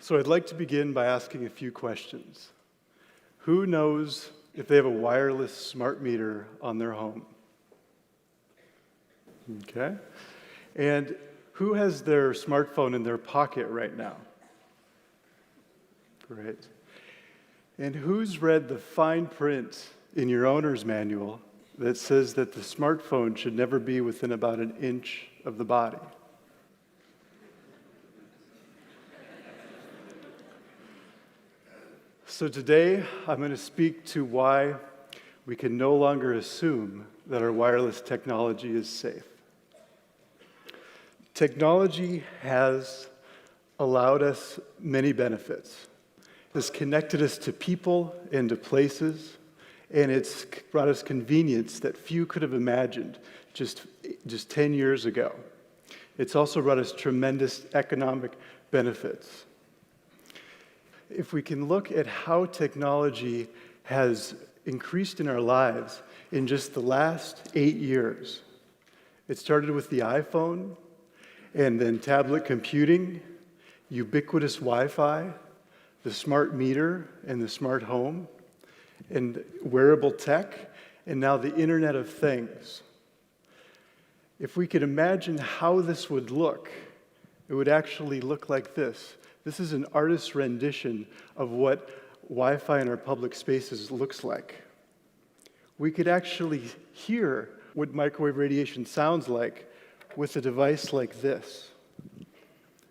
So I'd like to begin by asking a few questions. Who knows if they have a wireless smart meter on their home? Okay. And who has their smartphone in their pocket right now? Great. And who's read the fine print in your owner's manual that says that the smartphone should never be within about an inch of the body? So today, I'm going to speak to why we can no longer assume that our wireless technology is safe. Technology has allowed us many benefits. It's connected us to people and to places, and it's brought us convenience that few could have imagined just 10 years ago. It's also brought us tremendous economic benefits. If we can look at how technology has increased in our lives in just the last 8 years, it started with the iPhone, and then tablet computing, ubiquitous Wi-Fi, the smart meter and the smart home, and wearable tech, and now the Internet of Things. If we could imagine how this would look, it would actually look like this. This is an artist's rendition of what Wi-Fi in our public spaces looks like. We could actually hear what microwave radiation sounds like with a device like this.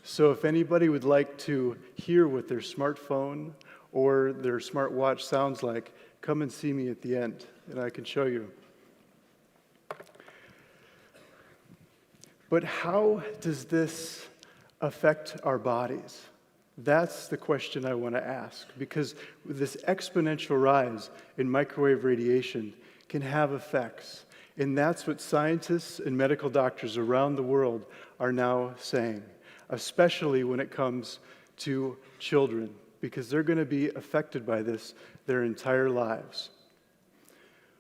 So if anybody would like to hear what their smartphone or their smartwatch sounds like, come and see me at the end, and I can show you. But how does this affect our bodies? That's the question I want to ask, because this exponential rise in microwave radiation can have effects, and that's what scientists and medical doctors around the world are now saying, especially when it comes to children, because they're going to be affected by this their entire lives.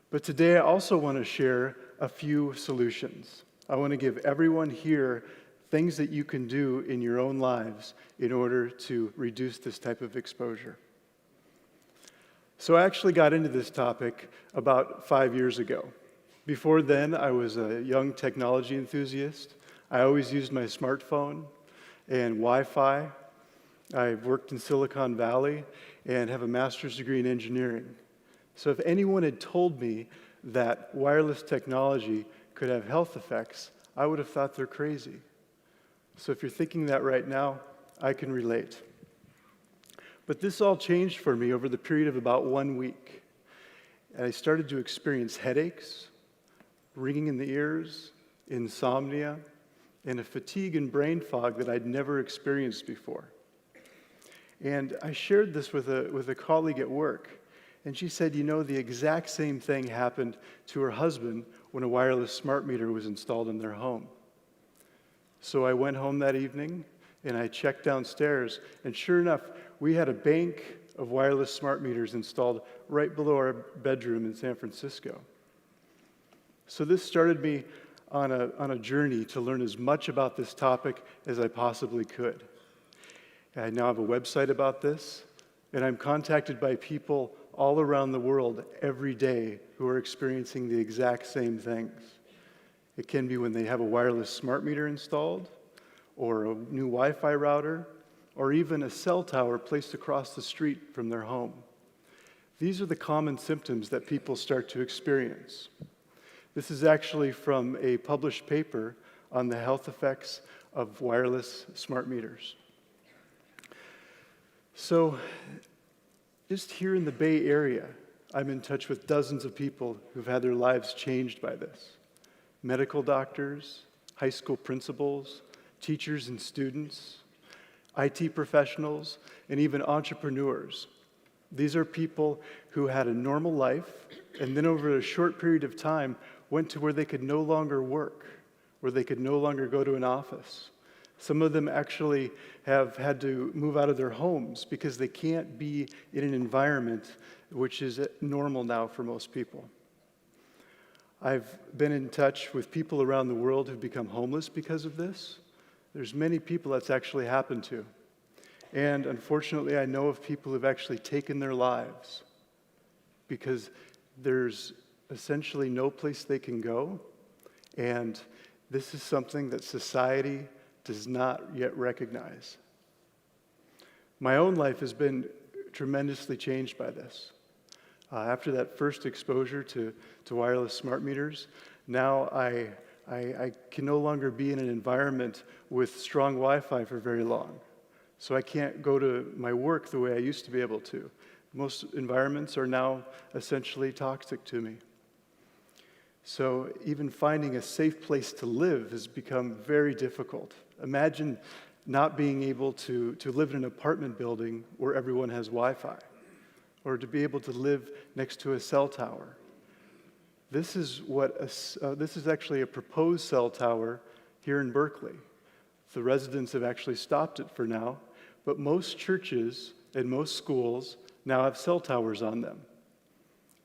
But today I also want to share a few solutions. I want to give everyone here things that you can do in your own lives in order to reduce this type of exposure. So I actually got into this topic about 5 years ago. Before then, I was a young technology enthusiast. I always used my smartphone and Wi-Fi. I've worked in Silicon Valley and have a master's degree in engineering. So if anyone had told me that wireless technology could have health effects, I would have thought they're crazy. So if you're thinking that right now, I can relate. But this all changed for me over the period of about 1 week. And I started to experience headaches, ringing in the ears, insomnia, and a fatigue and brain fog that I'd never experienced before. And I shared this with a colleague at work, and she said, the exact same thing happened to her husband when a wireless smart meter was installed in their home. So I went home that evening, and I checked downstairs, and sure enough, we had a bank of wireless smart meters installed right below our bedroom in San Francisco. So this started me on a journey to learn as much about this topic as I possibly could. I now have a website about this, and I'm contacted by people all around the world every day who are experiencing the exact same things. It can be when they have a wireless smart meter installed, or a new Wi-Fi router, or even a cell tower placed across the street from their home. These are the common symptoms that people start to experience. This is actually from a published paper on the health effects of wireless smart meters. So, just here in the Bay Area, I'm in touch with dozens of people who've had their lives changed by this. Medical doctors, high school principals, teachers and students, IT professionals, and even entrepreneurs. These are people who had a normal life, and then over a short period of time, went to where they could no longer work, where they could no longer go to an office. Some of them actually have had to move out of their homes because they can't be in an environment which is normal now for most people. I've been in touch with people around the world who've become homeless because of this. There's many people that's actually happened to. And unfortunately, I know of people who've actually taken their lives because there's essentially no place they can go. And this is something that society does not yet recognize. My own life has been tremendously changed by this. After that first exposure to wireless smart meters, now I can no longer be in an environment with strong Wi-Fi for very long. So I can't go to my work the way I used to be able to. Most environments are now essentially toxic to me. So even finding a safe place to live has become very difficult. Imagine not being able to live in an apartment building where everyone has Wi-Fi, or to be able to live next to a cell tower. This is actually a proposed cell tower here in Berkeley. The residents have actually stopped it for now, but most churches and most schools now have cell towers on them.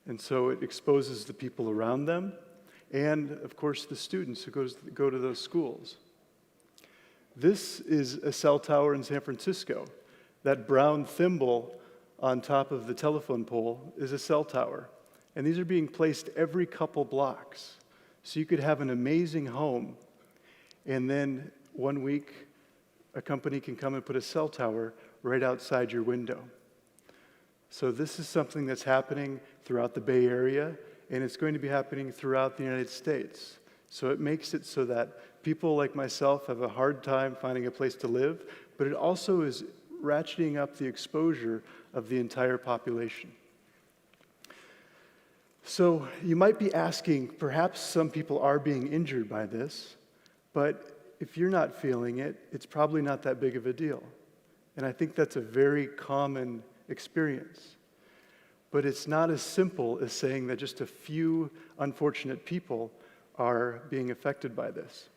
And so it exposes the people around them and, of course, the students who go to those schools. This is a cell tower in San Francisco. That brown thimble on top of the telephone pole is a cell tower. And these are being placed every couple blocks. So you could have an amazing home, and then one week, a company can come and put a cell tower right outside your window. So this is something that's happening throughout the Bay Area, and it's going to be happening throughout the United States. So it makes it so that people like myself have a hard time finding a place to live, but it also is ratcheting up the exposure of the entire population. So you might be asking, perhaps some people are being injured by this, but if you're not feeling it, it's probably not that big of a deal. And I think that's a very common experience. But it's not as simple as saying that just a few unfortunate people are being affected by this.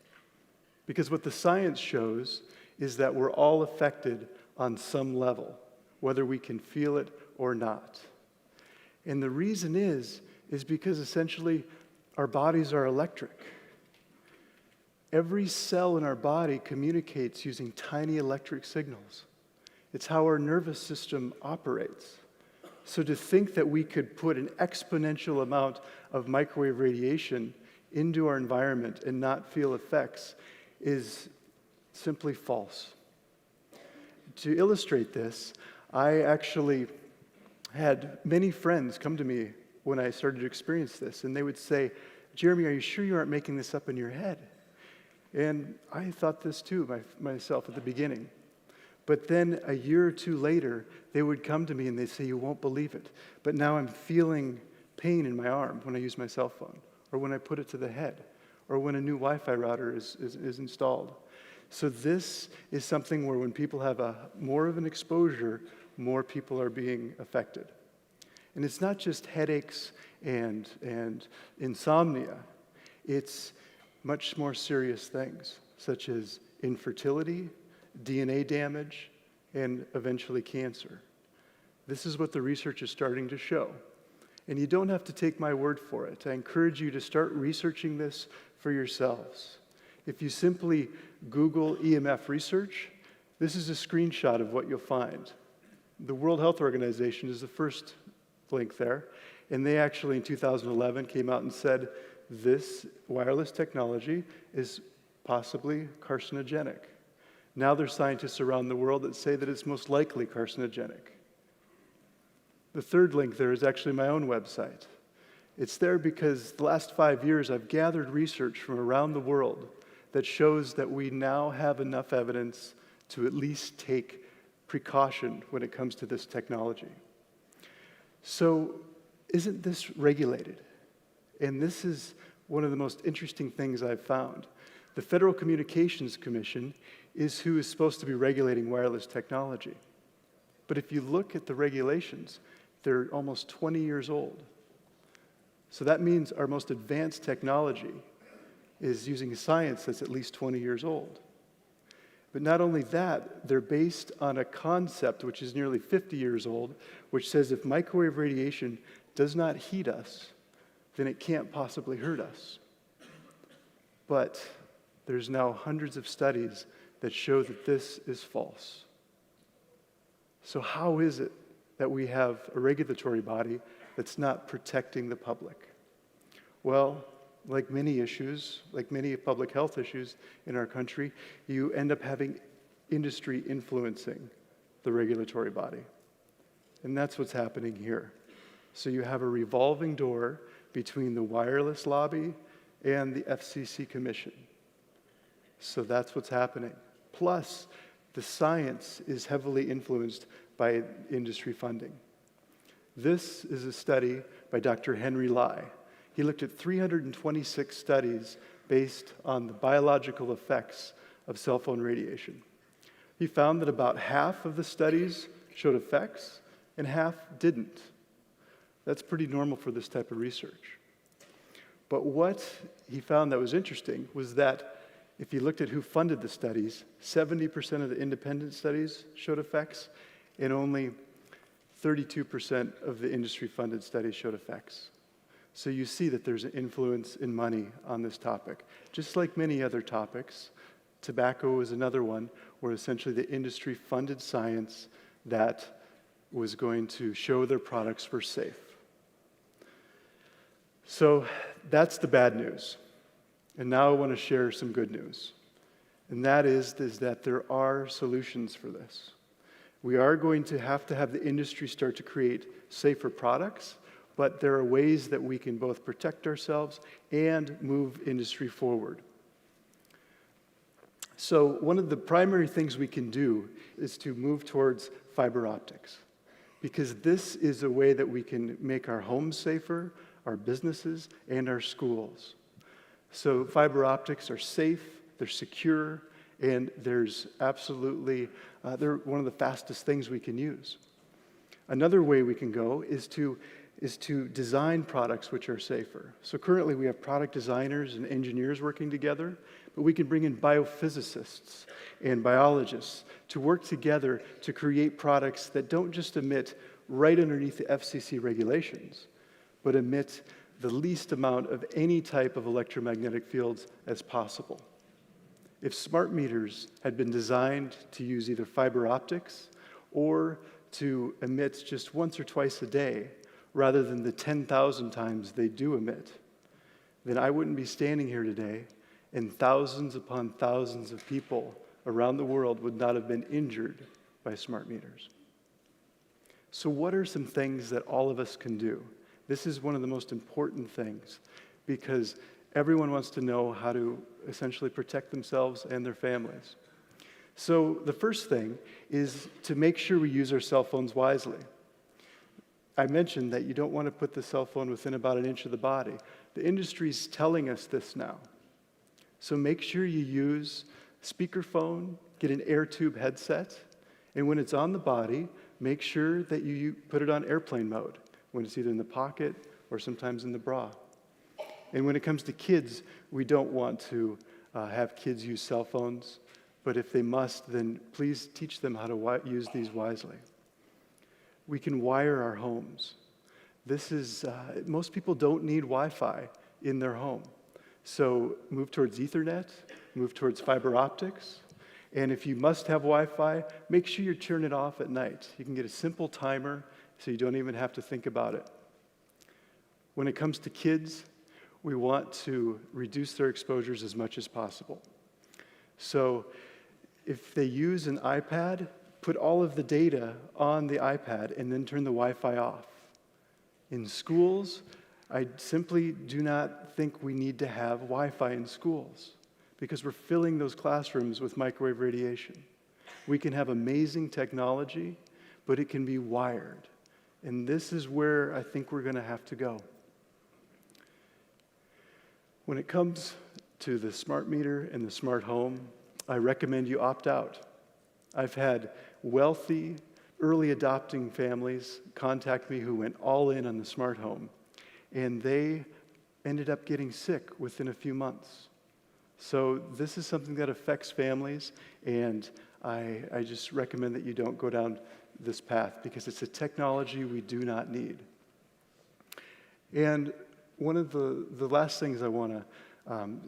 Because what the science shows is that we're all affected on some level, whether we can feel it or not. And the reason is because essentially our bodies are electric. Every cell in our body communicates using tiny electric signals. It's how our nervous system operates. So to think that we could put an exponential amount of microwave radiation into our environment and not feel effects is simply false. To illustrate this, I actually had many friends come to me when I started to experience this, and they would say, "Jeromy, are you sure you aren't making this up in your head?" And I thought this too myself at the beginning. But then a year or two later, they would come to me and they'd say, "You won't believe it, but now I'm feeling pain in my arm when I use my cell phone, or when I put it to the head, or when a new Wi-Fi router is installed." So this is something where when people have more of an exposure, more people are being affected. And it's not just headaches and insomnia. It's much more serious things, such as infertility, DNA damage, and eventually cancer. This is what the research is starting to show. And you don't have to take my word for it. I encourage you to start researching this for yourselves. If you simply Google EMF research, this is a screenshot of what you'll find. The World Health Organization is the first link there, and they actually in 2011 came out and said this wireless technology is possibly carcinogenic. Now there's scientists around the world that say that it's most likely carcinogenic. The third link there is actually my own website. It's there because the last 5 years I've gathered research from around the world that shows that we now have enough evidence to at least take precaution when it comes to this technology. So isn't this regulated? And this is one of the most interesting things I've found. The Federal Communications Commission is who is supposed to be regulating wireless technology. But if you look at the regulations, they're almost 20 years old. So that means our most advanced technology is using science that's at least 20 years old. But not only that, they're based on a concept which is nearly 50 years old, which says if microwave radiation does not heat us, then it can't possibly hurt us. But there's now hundreds of studies that show that this is false. So how is it that we have a regulatory body that's not protecting the public? Well, like many issues, like many public health issues in our country, you end up having industry influencing the regulatory body. And that's what's happening here. So you have a revolving door between the wireless lobby and the FCC Commission. So that's what's happening. Plus, the science is heavily influenced by industry funding. This is a study by Dr. Henry Lai. He looked at 326 studies based on the biological effects of cell phone radiation. He found that about half of the studies showed effects and half didn't. That's pretty normal for this type of research. But what he found that was interesting was that if you looked at who funded the studies, 70% of the independent studies showed effects, and only 32% of the industry-funded studies showed effects. So you see that there's an influence in money on this topic. Just like many other topics, tobacco is another one where essentially the industry funded science that was going to show their products were safe. So that's the bad news. And now I want to share some good news. And that is that there are solutions for this. We are going to have the industry start to create safer products, but there are ways that we can both protect ourselves and move industry forward. So one of the primary things we can do is to move towards fiber optics, because this is a way that we can make our homes safer, our businesses, and our schools. So fiber optics are safe, they're secure, and there's absolutely, they're one of the fastest things we can use. Another way we can go is to design products which are safer. So currently we have product designers and engineers working together, but we can bring in biophysicists and biologists to work together to create products that don't just emit right underneath the FCC regulations, but emit the least amount of any type of electromagnetic fields as possible. If smart meters had been designed to use either fiber optics or to emit just once or twice a day, rather than the 10,000 times they do emit, then I wouldn't be standing here today, and thousands upon thousands of people around the world would not have been injured by smart meters. So what are some things that all of us can do? This is one of the most important things, because everyone wants to know how to essentially protect themselves and their families. So the first thing is to make sure we use our cell phones wisely. I mentioned that you don't want to put the cell phone within about an inch of the body. The industry's telling us this now. So make sure you use speakerphone, get an air tube headset, and when it's on the body, make sure that you put it on airplane mode, when it's either in the pocket or sometimes in the bra. And when it comes to kids, we don't want to have kids use cell phones, but if they must, then please teach them how to use these wisely. We can wire our homes. This is, most people don't need Wi-Fi in their home. So move towards Ethernet, move towards fiber optics, and if you must have Wi-Fi, make sure you turn it off at night. You can get a simple timer so you don't even have to think about it. When it comes to kids, we want to reduce their exposures as much as possible. So if they use an iPad, put all of the data on the iPad and then turn the Wi-Fi off. In schools, I simply do not think we need to have Wi-Fi in schools because we're filling those classrooms with microwave radiation. We can have amazing technology, but it can be wired. And this is where I think we're going to have to go. When it comes to the smart meter and the smart home, I recommend you opt out. I've had wealthy, early adopting families contact me who went all in on the smart home, and they ended up getting sick within a few months. So this is something that affects families, and I just recommend that you don't go down this path because it's a technology we do not need. And one of the last things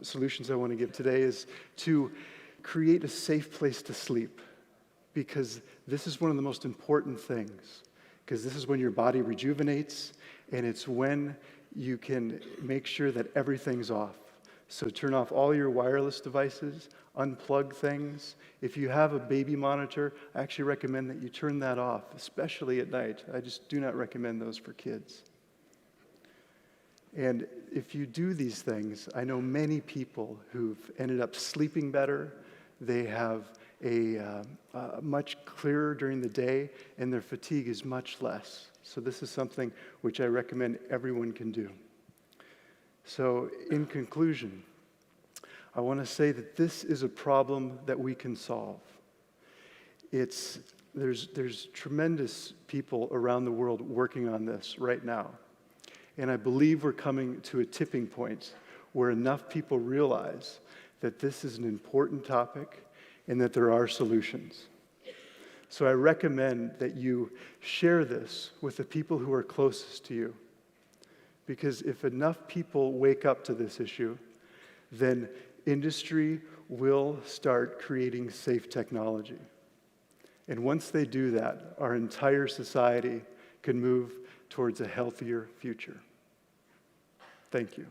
solutions I want to give today is to create a safe place to sleep. because this is one of the most important things, because this is when your body rejuvenates, and it's when you can make sure that everything's off. So turn off all your wireless devices, unplug things. If you have a baby monitor, I actually recommend that you turn that off, especially at night. I just do not recommend those for kids. And if you do these things, I know many people who've ended up sleeping better. They have a much clearer during the day, and their fatigue is much less. So this is something which I recommend everyone can do. So in conclusion, I want to say that this is a problem that we can solve. There's tremendous people around the world working on this right now. And I believe we're coming to a tipping point where enough people realize that this is an important topic and that there are solutions. So I recommend that you share this with the people who are closest to you. Because if enough people wake up to this issue, then industry will start creating safe technology. And once they do that, our entire society can move towards a healthier future. Thank you.